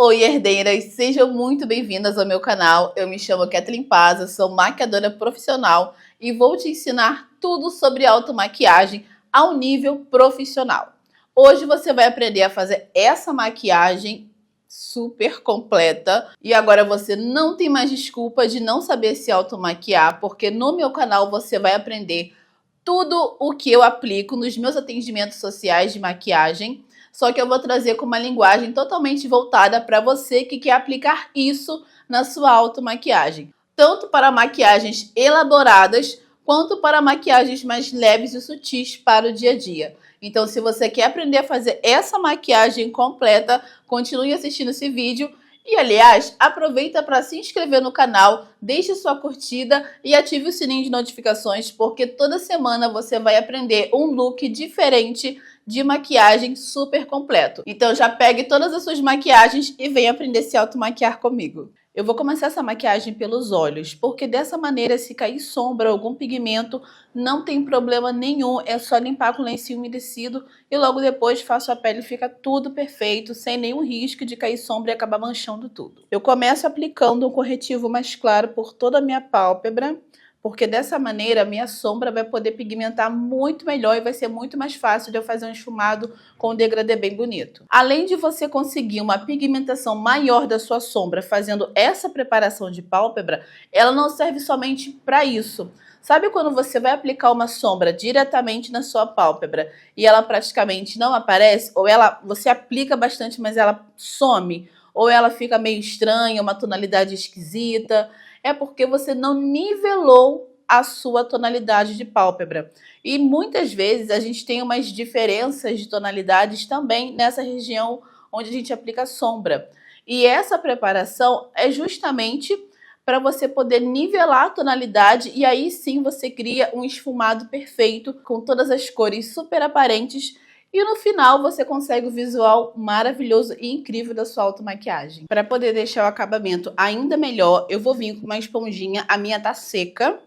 Oi, herdeiras! Sejam muito bem-vindas ao meu canal. Eu me chamo Kathleen Paza, sou maquiadora profissional e vou te ensinar tudo sobre automaquiagem ao nível profissional. Hoje você vai aprender a fazer essa maquiagem super completa e agora você não tem mais desculpa de não saber se automaquiar, porque no meu canal você vai aprender tudo o que eu aplico nos meus atendimentos sociais de maquiagem, só que eu vou trazer com uma linguagem totalmente voltada para você que quer aplicar isso na sua automaquiagem. Tanto para maquiagens elaboradas, quanto para maquiagens mais leves e sutis para o dia a dia. Então, se você quer aprender a fazer essa maquiagem completa, continue assistindo esse vídeo. E, aliás, aproveita para se inscrever no canal, deixe sua curtida e ative o sininho de notificações, porque toda semana você vai aprender um look diferente de maquiagem super completo. Então já pegue todas as suas maquiagens e venha aprender a se automaquiar comigo. Eu vou começar essa maquiagem pelos olhos, porque dessa maneira, se cair sombra ou algum pigmento, não tem problema nenhum. É só limpar com lencinho umedecido e logo depois faço a pele e fica tudo perfeito, sem nenhum risco de cair sombra e acabar manchando tudo. Eu começo aplicando um corretivo mais claro por toda a minha pálpebra, porque dessa maneira a minha sombra vai poder pigmentar muito melhor e vai ser muito mais fácil de eu fazer um esfumado com um degradê bem bonito. Além de você conseguir uma pigmentação maior da sua sombra fazendo essa preparação de pálpebra, ela não serve somente para isso. Sabe quando você vai aplicar uma sombra diretamente na sua pálpebra e ela praticamente não aparece? Ou você aplica bastante, mas ela some? Ou ela fica meio estranha, uma tonalidade esquisita? É porque você não nivelou a sua tonalidade de pálpebra. E muitas vezes a gente tem umas diferenças de tonalidades também nessa região onde a gente aplica sombra. E essa preparação é justamente para você poder nivelar a tonalidade e aí sim você cria um esfumado perfeito com todas as cores super aparentes. E no final você consegue o visual maravilhoso e incrível da sua automaquiagem. Para poder deixar o acabamento ainda melhor, eu vou vir com uma esponjinha, a minha tá seca,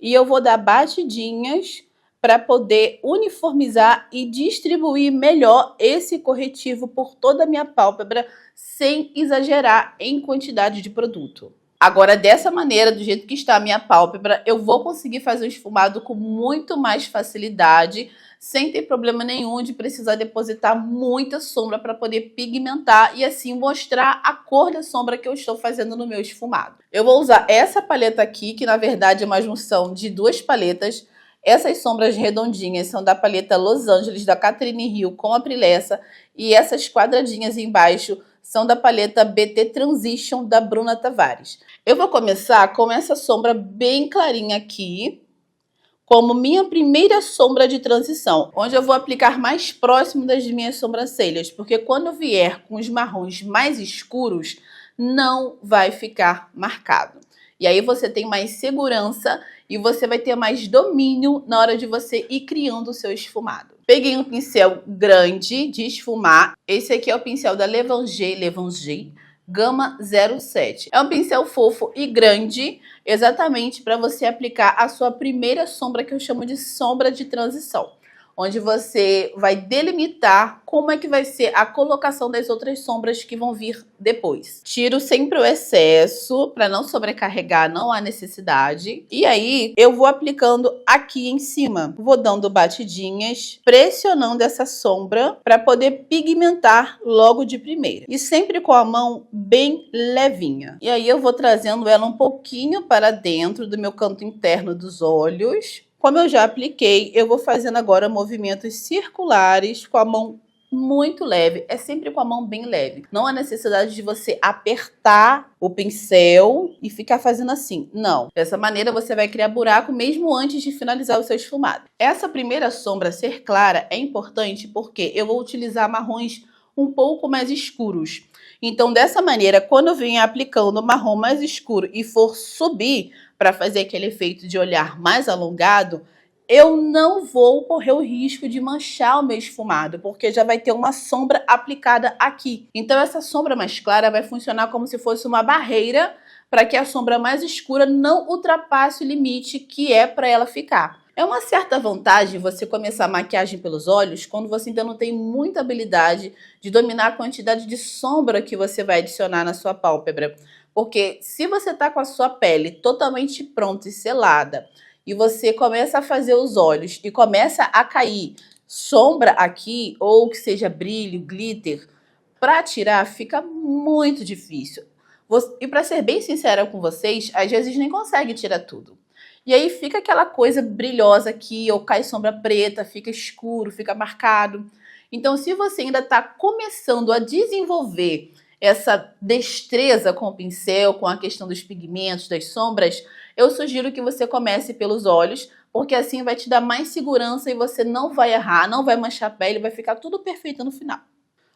e eu vou dar batidinhas para poder uniformizar e distribuir melhor esse corretivo por toda a minha pálpebra, sem exagerar em quantidade de produto. Agora, dessa maneira, do jeito que está a minha pálpebra, eu vou conseguir fazer o esfumado com muito mais facilidade, sem ter problema nenhum de precisar depositar muita sombra para poder pigmentar e assim mostrar a cor da sombra que eu estou fazendo no meu esfumado. Eu vou usar essa paleta aqui, que na verdade é uma junção de duas paletas. Essas sombras redondinhas são da paleta Los Angeles, da Catherine Hill com a Prilessa, e essas quadradinhas embaixo são da paleta BT Transition, da Bruna Tavares. Eu vou começar com essa sombra bem clarinha aqui, como minha primeira sombra de transição, onde eu vou aplicar mais próximo das minhas sobrancelhas, porque quando eu vier com os marrons mais escuros, não vai ficar marcado. E aí você tem mais segurança e você vai ter mais domínio na hora de você ir criando o seu esfumado. Peguei um pincel grande de esfumar. Esse aqui é o pincel da Levanger Gama 07. É um pincel fofo e grande, exatamente para você aplicar a sua primeira sombra, que eu chamo de sombra de transição, onde você vai delimitar como é que vai ser a colocação das outras sombras que vão vir depois. Tiro sempre o excesso para não sobrecarregar, não há necessidade. E aí eu vou aplicando aqui em cima, vou dando batidinhas, pressionando essa sombra para poder pigmentar logo de primeira. E sempre com a mão bem levinha. E aí eu vou trazendo ela um pouquinho para dentro do meu canto interno dos olhos. Como eu já apliquei, eu vou fazendo agora movimentos circulares com a mão muito leve. É sempre com a mão bem leve. Não há necessidade de você apertar o pincel e ficar fazendo assim. Não. Dessa maneira você vai criar buraco mesmo antes de finalizar o seu esfumado. Essa primeira sombra ser clara é importante porque eu vou utilizar marrons um pouco mais escuros. Então, dessa maneira, quando eu venho aplicando o marrom mais escuro e for subir para fazer aquele efeito de olhar mais alongado, eu não vou correr o risco de manchar o meu esfumado, porque já vai ter uma sombra aplicada aqui. Então, essa sombra mais clara vai funcionar como se fosse uma barreira para que a sombra mais escura não ultrapasse o limite que é para ela ficar. É uma certa vantagem você começar a maquiagem pelos olhos quando você ainda não tem muita habilidade de dominar a quantidade de sombra que você vai adicionar na sua pálpebra. Porque se você está com a sua pele totalmente pronta e selada e você começa a fazer os olhos e começa a cair sombra aqui, ou que seja brilho, glitter, para tirar fica muito difícil. E para ser bem sincera com vocês, às vezes nem consegue tirar tudo. E aí fica aquela coisa brilhosa aqui, ou cai sombra preta, fica escuro, fica marcado. Então, se você ainda está começando a desenvolver essa destreza com o pincel, com a questão dos pigmentos, das sombras, eu sugiro que você comece pelos olhos, porque assim vai te dar mais segurança e você não vai errar, não vai manchar a pele, vai ficar tudo perfeito no final.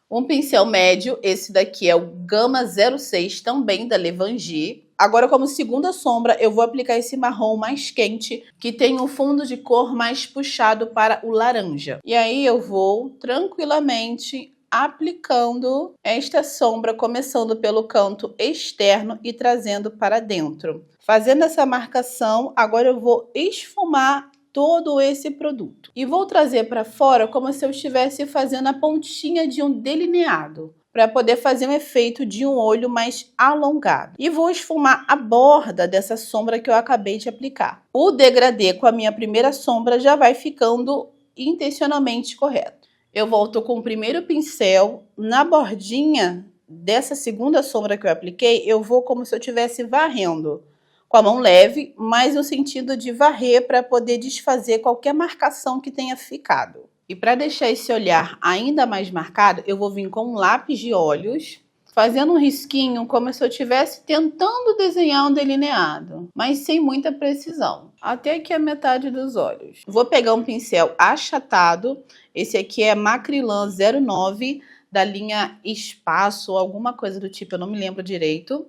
Um pincel médio, esse daqui é o Gama 06, também da Levangie. Agora, como segunda sombra, eu vou aplicar esse marrom mais quente, que tem um fundo de cor mais puxado para o laranja. E aí eu vou tranquilamente aplicando esta sombra, começando pelo canto externo e trazendo para dentro. Fazendo essa marcação, agora eu vou esfumar todo esse produto. E vou trazer para fora como se eu estivesse fazendo a pontinha de um delineado, para poder fazer um efeito de um olho mais alongado. E vou esfumar a borda dessa sombra que eu acabei de aplicar. O degradê com a minha primeira sombra já vai ficando intencionalmente correto. Eu volto com o primeiro pincel na bordinha dessa segunda sombra que eu apliquei, eu vou como se eu estivesse varrendo. Com a mão leve, mas no sentido de varrer para poder desfazer qualquer marcação que tenha ficado. E para deixar esse olhar ainda mais marcado, eu vou vir com um lápis de olhos, fazendo um risquinho como se eu estivesse tentando desenhar um delineado, mas sem muita precisão. Até aqui a metade dos olhos. Vou pegar um pincel achatado, esse aqui é Macrylan 09, da linha Espaço, alguma coisa do tipo, eu não me lembro direito.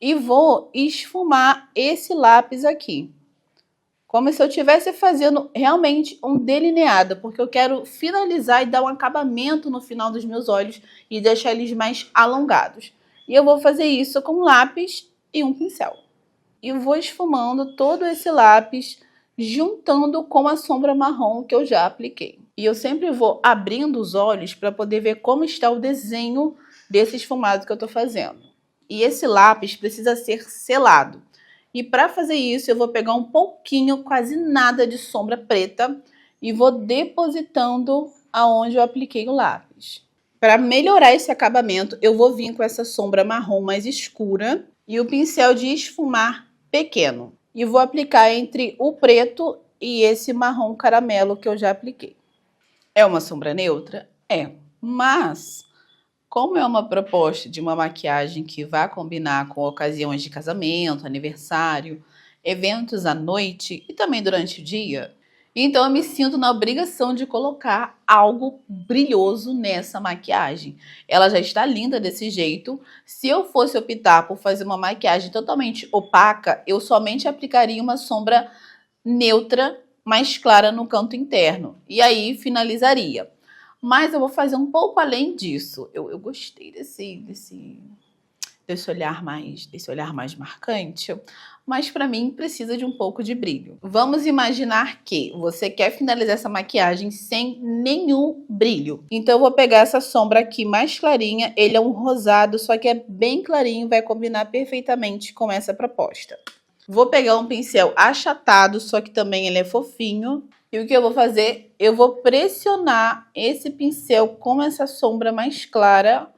E vou esfumar esse lápis aqui, como se eu estivesse fazendo realmente um delineado, porque eu quero finalizar e dar um acabamento no final dos meus olhos e deixar eles mais alongados. E eu vou fazer isso com um lápis e um pincel. E vou esfumando todo esse lápis, juntando com a sombra marrom que eu já apliquei. E eu sempre vou abrindo os olhos para poder ver como está o desenho desse esfumado que eu estou fazendo. E esse lápis precisa ser selado. E para fazer isso, eu vou pegar um pouquinho, quase nada de sombra preta e vou depositando aonde eu apliquei o lápis. Para melhorar esse acabamento, eu vou vir com essa sombra marrom mais escura e o pincel de esfumar pequeno. E vou aplicar entre o preto e esse marrom caramelo que eu já apliquei. É uma sombra neutra? É, mas como é uma proposta de uma maquiagem que vai combinar com ocasiões de casamento, aniversário, eventos à noite e também durante o dia, então eu me sinto na obrigação de colocar algo brilhoso nessa maquiagem. Ela já está linda desse jeito. Se eu fosse optar por fazer uma maquiagem totalmente opaca, eu somente aplicaria uma sombra neutra, mais clara no canto interno. E aí finalizaria. Mas eu vou fazer um pouco além disso. Eu gostei desse olhar mais marcante, mas para mim precisa de um pouco de brilho. Vamos imaginar que você quer finalizar essa maquiagem sem nenhum brilho. Então eu vou pegar essa sombra aqui mais clarinha, ele é um rosado, só que é bem clarinho, vai combinar perfeitamente com essa proposta. Vou pegar um pincel achatado, só que também ele é fofinho. E o que eu vou fazer? Eu vou pressionar esse pincel com essa sombra mais clara,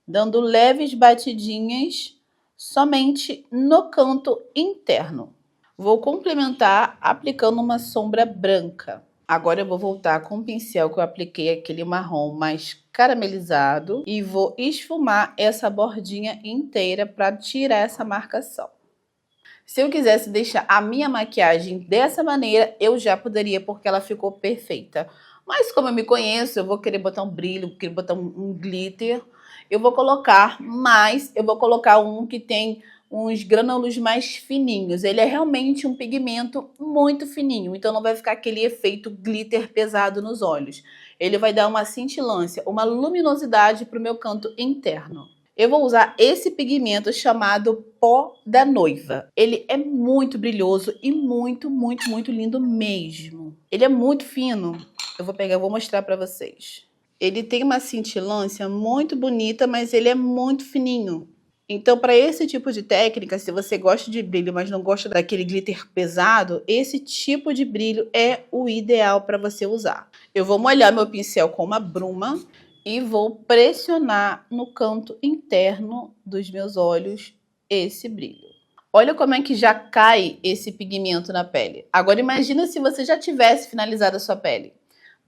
dando leves batidinhas somente no canto interno. Vou complementar aplicando uma sombra branca. Agora eu vou voltar com o pincel que eu apliquei aquele marrom mais caramelizado e vou esfumar essa bordinha inteira para tirar essa marcação. Se eu quisesse deixar a minha maquiagem dessa maneira, eu já poderia, porque ela ficou perfeita. Mas como eu me conheço, eu vou querer botar um brilho, vou querer botar um glitter. Eu vou colocar mais, eu vou colocar um que tem uns grânulos mais fininhos. Ele é realmente um pigmento muito fininho, então não vai ficar aquele efeito glitter pesado nos olhos. Ele vai dar uma cintilância, uma luminosidade para o meu canto interno. Eu vou usar esse pigmento chamado Pó da Noiva. Ele é muito brilhoso e muito lindo mesmo. Ele é muito fino. Eu vou mostrar para vocês. Ele tem uma cintilância muito bonita, mas ele é muito fininho. Então, para esse tipo de técnica, se você gosta de brilho, mas não gosta daquele glitter pesado, esse tipo de brilho é o ideal para você usar. Eu vou molhar meu pincel com uma bruma e vou pressionar no canto interno dos meus olhos esse brilho. Olha como é que já cai esse pigmento na pele. Agora imagina se você já tivesse finalizado a sua pele.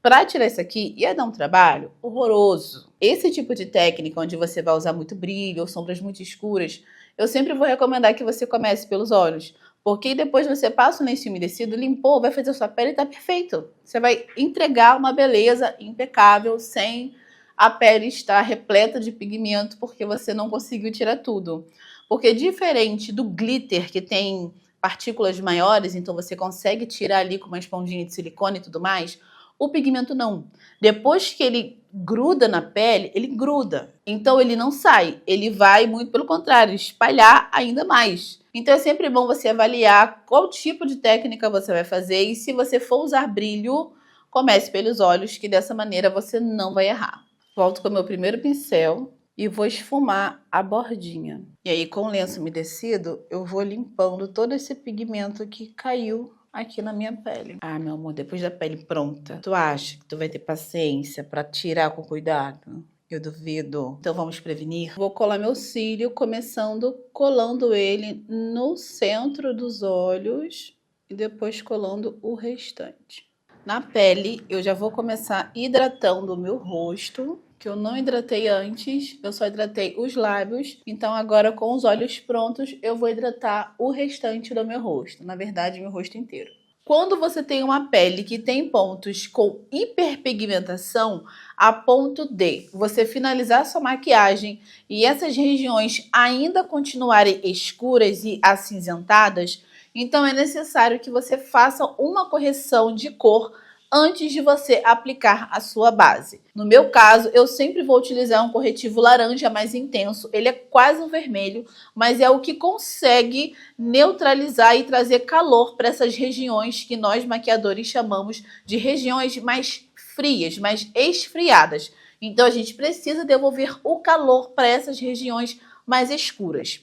Para tirar isso aqui, ia dar um trabalho horroroso. Esse tipo de técnica, onde você vai usar muito brilho ou sombras muito escuras, eu sempre vou recomendar que você comece pelos olhos. Porque depois você passa o lenço umedecido, limpou, vai fazer a sua pele e tá perfeito. Você vai entregar uma beleza impecável, sem a pele estar repleta de pigmento, porque você não conseguiu tirar tudo. Porque diferente do glitter, que tem partículas maiores, então você consegue tirar ali com uma esponjinha de silicone e tudo mais, o pigmento não. Depois que ele gruda na pele, ele gruda. Então ele não sai. Ele vai, muito pelo contrário, espalhar ainda mais. Então é sempre bom você avaliar qual tipo de técnica você vai fazer. E se você for usar brilho, comece pelos olhos, que dessa maneira você não vai errar. Volto com o meu primeiro pincel e vou esfumar a bordinha. E aí, com o lenço umedecido, eu vou limpando todo esse pigmento que caiu aqui na minha pele. Ah, meu amor, depois da pele pronta, tu acha que tu vai ter paciência pra tirar com cuidado? Eu duvido. Então vamos prevenir? Vou colar meu cílio, começando colando ele no centro dos olhos e depois colando o restante. Na pele, eu já vou começar hidratando o meu rosto, que eu não hidratei antes, eu só hidratei os lábios. Então agora, com os olhos prontos, eu vou hidratar o restante do meu rosto. Na verdade, meu rosto inteiro. Quando você tem uma pele que tem pontos com hiperpigmentação, a ponto de você finalizar sua maquiagem e essas regiões ainda continuarem escuras e acinzentadas, então é necessário que você faça uma correção de cor antes de você aplicar a sua base. No meu caso, eu sempre vou utilizar um corretivo laranja mais intenso. Ele é quase um vermelho, mas é o que consegue neutralizar e trazer calor para essas regiões que nós maquiadores chamamos de regiões mais frias, mais esfriadas. Então a gente precisa devolver o calor para essas regiões mais escuras.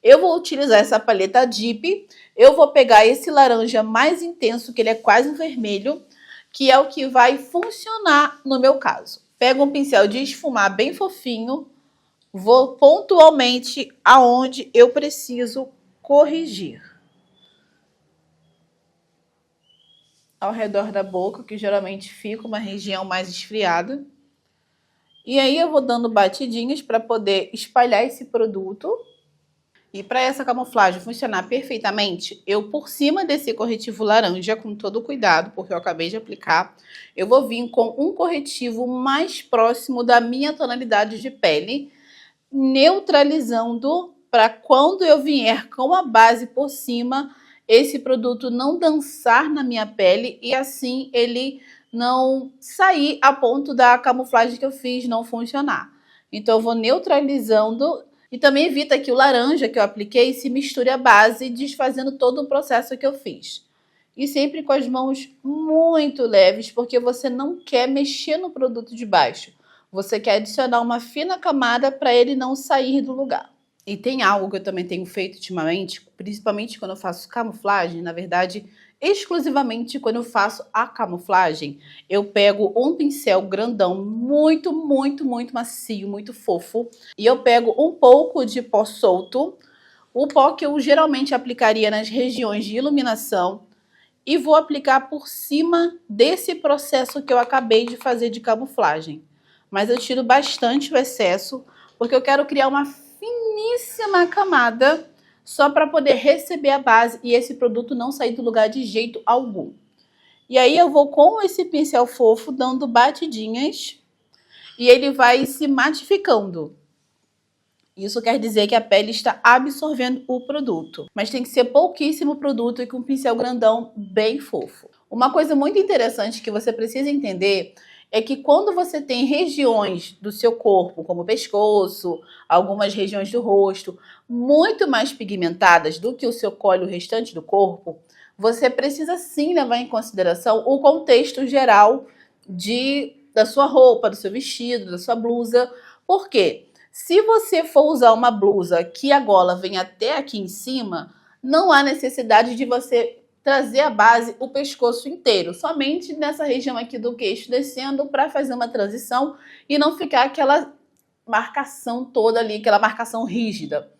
Eu vou utilizar essa paleta Deep. Eu vou pegar esse laranja mais intenso, que ele é quase um vermelho, que é o que vai funcionar no meu caso. Pego um pincel de esfumar bem fofinho, vou pontualmente aonde eu preciso corrigir. Ao redor da boca, que geralmente fica uma região mais esfriada. E aí eu vou dando batidinhas para poder espalhar esse produto. E para essa camuflagem funcionar perfeitamente, eu, por cima desse corretivo laranja, com todo cuidado, porque eu acabei de aplicar, eu vou vir com um corretivo mais próximo da minha tonalidade de pele, neutralizando para quando eu vier com a base por cima, esse produto não dançar na minha pele e assim ele não sair a ponto da camuflagem que eu fiz não funcionar. Então eu vou neutralizando. E também evita que o laranja que eu apliquei se misture à base, desfazendo todo o processo que eu fiz. E sempre com as mãos muito leves, porque você não quer mexer no produto de baixo. Você quer adicionar uma fina camada para ele não sair do lugar. E tem algo que eu também tenho feito ultimamente, principalmente quando eu faço camuflagem, na verdade, exclusivamente quando eu faço a camuflagem, eu pego um pincel grandão, muito macio, muito fofo, e eu pego um pouco de pó solto, o pó que eu geralmente aplicaria nas regiões de iluminação, e vou aplicar por cima desse processo que eu acabei de fazer de camuflagem. Mas eu tiro bastante o excesso, porque eu quero criar uma finíssima camada só para poder receber a base e esse produto não sair do lugar de jeito algum. E aí eu vou com esse pincel fofo dando batidinhas e ele vai se matificando. Isso quer dizer que a pele está absorvendo o produto. Mas tem que ser pouquíssimo produto e com um pincel grandão bem fofo. Uma coisa muito interessante que você precisa entender é que quando você tem regiões do seu corpo, como o pescoço, algumas regiões do rosto, muito mais pigmentadas do que o seu colo e o restante do corpo, você precisa sim levar em consideração o contexto geral da sua roupa, do seu vestido, da sua blusa. Por quê? Se você for usar uma blusa que a gola vem até aqui em cima, não há necessidade de você trazer a base, o pescoço inteiro, somente nessa região aqui do queixo descendo para fazer uma transição e não ficar aquela marcação toda ali, aquela marcação rígida.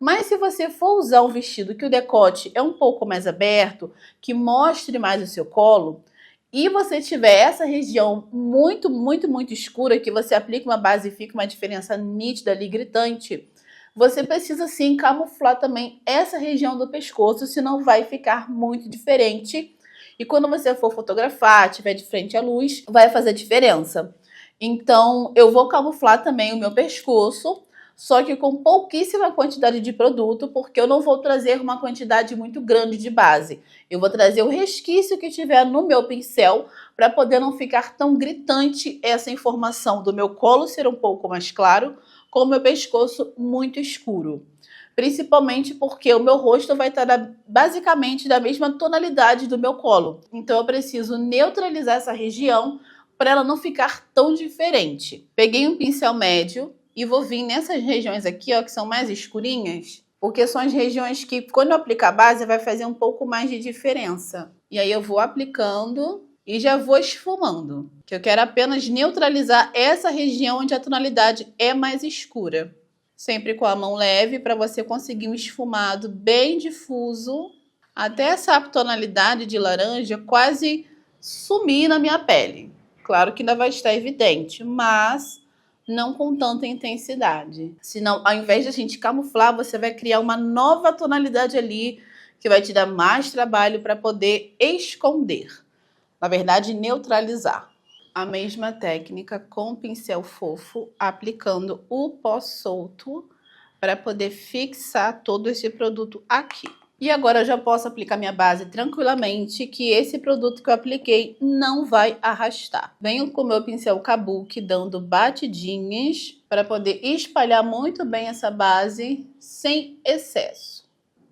Mas se você for usar um vestido que o decote é um pouco mais aberto, que mostre mais o seu colo, e você tiver essa região muito, muito, muito escura, que você aplica uma base e fica uma diferença nítida ali, gritante, você precisa sim camuflar também essa região do pescoço, senão vai ficar muito diferente. E quando você for fotografar, estiver de frente à luz, vai fazer diferença. Então, eu vou camuflar também o meu pescoço, só que com pouquíssima quantidade de produto, porque eu não vou trazer uma quantidade muito grande de base. Eu vou trazer o resquício que tiver no meu pincel, para poder não ficar tão gritante essa informação do meu colo ser um pouco mais claro, com o meu pescoço muito escuro. Principalmente porque o meu rosto vai estar basicamente da mesma tonalidade do meu colo. Então eu preciso neutralizar essa região para ela não ficar tão diferente. Peguei um pincel médio e vou vir nessas regiões aqui, ó, que são mais escurinhas, porque são as regiões que, quando eu aplicar a base, vai fazer um pouco mais de diferença. E aí eu vou aplicando e já vou esfumando, que eu quero apenas neutralizar essa região onde a tonalidade é mais escura. Sempre com a mão leve, para você conseguir um esfumado bem difuso, até essa tonalidade de laranja quase sumir na minha pele. Claro que ainda vai estar evidente, mas não com tanta intensidade. Senão, ao invés de a gente camuflar, você vai criar uma nova tonalidade ali, que vai te dar mais trabalho para poder esconder. Na verdade, neutralizar. A mesma técnica com o pincel fofo, aplicando o pó solto para poder fixar todo esse produto aqui. E agora eu já posso aplicar minha base tranquilamente, que esse produto que eu apliquei não vai arrastar. Venho com o meu pincel Kabuki dando batidinhas para poder espalhar muito bem essa base sem excesso.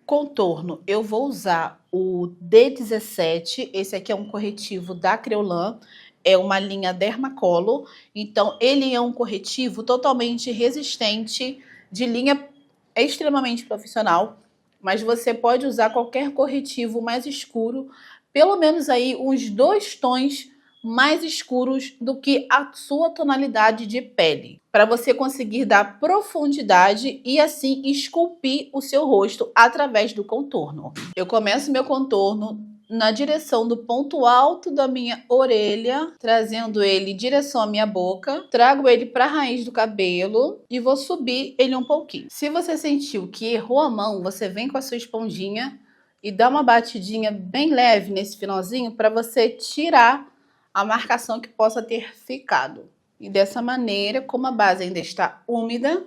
Contorno, eu vou usar o D17, esse aqui é um corretivo da Kryolan, é uma linha Dermacolor, então ele é um corretivo totalmente resistente, de linha extremamente profissional, mas você pode usar qualquer corretivo mais escuro, pelo menos aí uns 2 tons mais escuros do que a sua tonalidade de pele, para você conseguir dar profundidade e assim esculpir o seu rosto através do contorno. Eu começo meu contorno na direção do ponto alto da minha orelha, trazendo ele em direção à minha boca, trago ele para a raiz do cabelo e vou subir ele um pouquinho. Se você sentiu que errou a mão, você vem com a sua esponjinha e dá uma batidinha bem leve nesse finalzinho para você tirar a marcação que possa ter ficado. E dessa maneira, como a base ainda está úmida,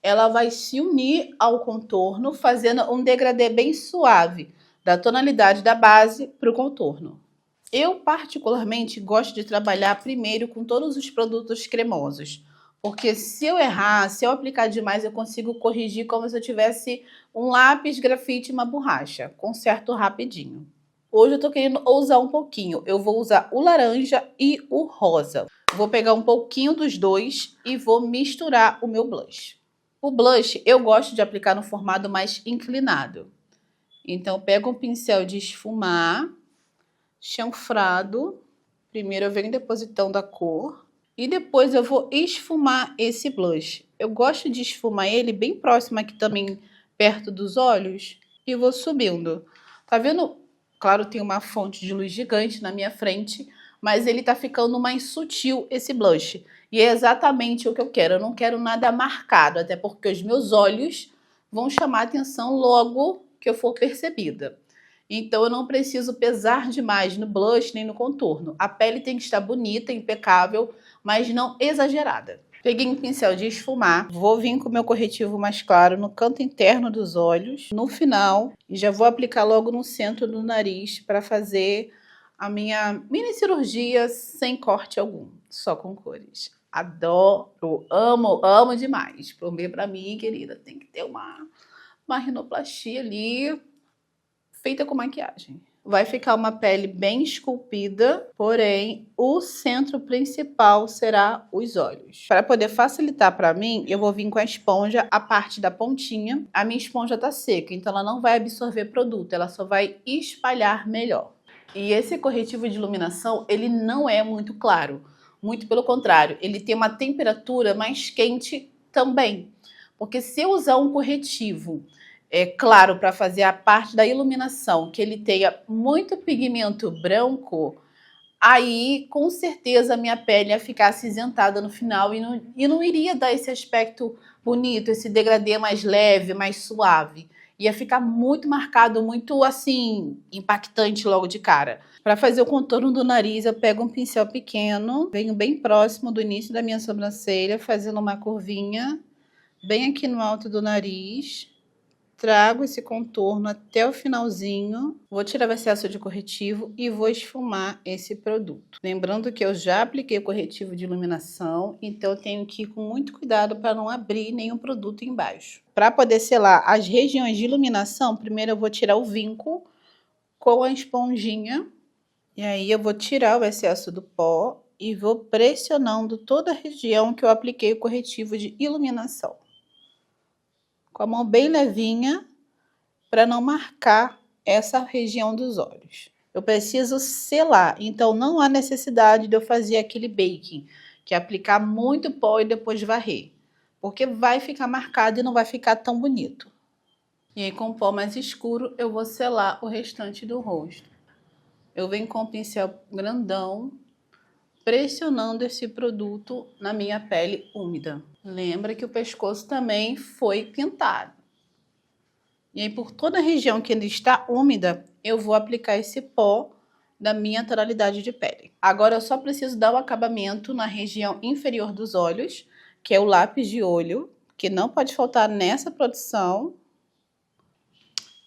ela vai se unir ao contorno, fazendo um degradê bem suave da tonalidade da base para o contorno. Eu particularmente gosto de trabalhar primeiro com todos os produtos cremosos, porque se eu errar, se eu aplicar demais, eu consigo corrigir como se eu tivesse um lápis, grafite e uma borracha. Conserto rapidinho. Hoje eu tô querendo ousar um pouquinho. Eu vou usar o laranja e o rosa. Vou pegar um pouquinho dos dois e vou misturar o meu blush. O blush eu gosto de aplicar no formato mais inclinado. Então, eu pego um pincel de esfumar, chanfrado. Primeiro eu venho depositando a cor. E depois eu vou esfumar esse blush. Eu gosto de esfumar ele bem próximo aqui também, perto dos olhos. E vou subindo. Tá vendo? Claro, tem uma fonte de luz gigante na minha frente, mas ele tá ficando mais sutil esse blush. E é exatamente o que eu quero. Eu não quero nada marcado, até porque os meus olhos vão chamar atenção logo que eu for percebida. Então eu não preciso pesar demais no blush nem no contorno. A pele tem que estar bonita, impecável, mas não exagerada. Peguei um pincel de esfumar, vou vir com o meu corretivo mais claro no canto interno dos olhos, no final, e já vou aplicar logo no centro do nariz para fazer a minha mini cirurgia sem corte algum, só com cores. Adoro, amo demais. Para mim, querida, tem que ter uma rinoplastia ali feita com maquiagem. Vai ficar uma pele bem esculpida, porém o centro principal será os olhos. Para poder facilitar para mim, eu vou vir com a esponja a parte da pontinha. A minha esponja tá seca, então ela não vai absorver produto, ela só vai espalhar melhor. E esse corretivo de iluminação, ele não é muito claro. Muito pelo contrário, ele tem uma temperatura mais quente também. Porque se eu usar um corretivo claro para fazer a parte da iluminação, que ele tenha muito pigmento branco, aí com certeza a minha pele ia ficar acinzentada no final e não iria dar esse aspecto bonito, esse degradê mais leve, mais suave. Ia ficar muito marcado, muito assim, impactante logo de cara. Para fazer o contorno do nariz, eu pego um pincel pequeno, venho bem próximo do início da minha sobrancelha, fazendo uma curvinha bem aqui no alto do nariz. Trago esse contorno até o finalzinho, vou tirar o excesso de corretivo e vou esfumar esse produto. Lembrando que eu já apliquei o corretivo de iluminação, então eu tenho que ir com muito cuidado para não abrir nenhum produto embaixo. Para poder selar as regiões de iluminação, primeiro eu vou tirar o vinco com a esponjinha, e aí eu vou tirar o excesso do pó e vou pressionando toda a região que eu apliquei o corretivo de iluminação. Com a mão bem levinha, para não marcar essa região dos olhos. Eu preciso selar, então não há necessidade de eu fazer aquele baking, que é aplicar muito pó e depois varrer, porque vai ficar marcado e não vai ficar tão bonito. E aí, com o pó mais escuro, eu vou selar o restante do rosto. Eu venho com o pincel grandão, pressionando esse produto na minha pele úmida. Lembra que o pescoço também foi pintado. E aí, por toda a região que ainda está úmida, eu vou aplicar esse pó da minha tonalidade de pele. Agora, eu só preciso dar o acabamento na região inferior dos olhos, que é o lápis de olho, que não pode faltar nessa produção.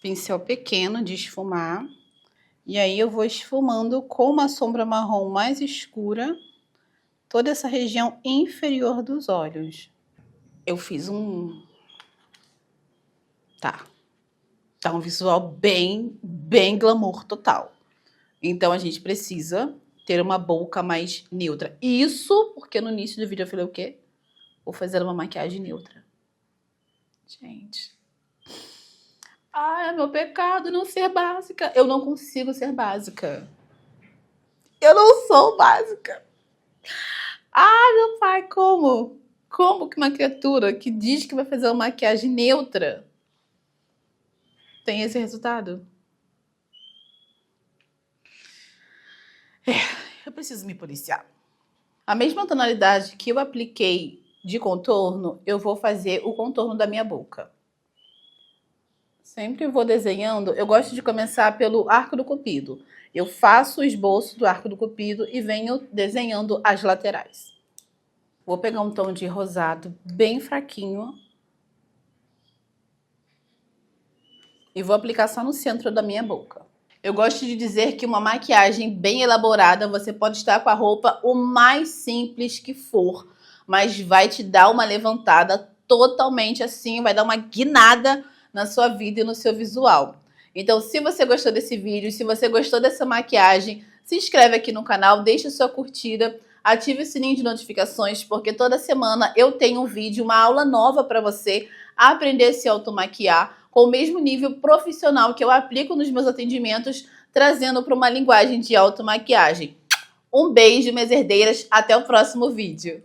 Pincel pequeno de esfumar. E aí, eu vou esfumando com uma sombra marrom mais escura toda essa região inferior dos olhos. Eu fiz Tá um visual bem glamour total. Então, a gente precisa ter uma boca mais neutra. Isso porque no início do vídeo eu falei o quê? Vou fazer uma maquiagem neutra. Gente. Ai, é meu pecado não ser básica. Eu não consigo ser básica. Eu não sou básica. Ah, meu pai, como? Como que uma criatura que diz que vai fazer uma maquiagem neutra tem esse resultado? Eu preciso me policiar. A mesma tonalidade que eu apliquei de contorno, eu vou fazer o contorno da minha boca. Sempre vou desenhando, eu gosto de começar pelo arco do cupido. Eu faço o esboço do arco do cupido e venho desenhando as laterais. Vou pegar um tom de rosado bem fraquinho. E vou aplicar só no centro da minha boca. Eu gosto de dizer que uma maquiagem bem elaborada, você pode estar com a roupa o mais simples que for, mas vai te dar uma levantada totalmente assim, vai dar uma guinada na sua vida e no seu visual. Então, se você gostou desse vídeo, se você gostou dessa maquiagem, se inscreve aqui no canal, deixa sua curtida, ative o sininho de notificações, porque toda semana eu tenho um vídeo, uma aula nova para você aprender a se automaquiar com o mesmo nível profissional que eu aplico nos meus atendimentos, trazendo para uma linguagem de automaquiagem. Um beijo, minhas herdeiras, até o próximo vídeo.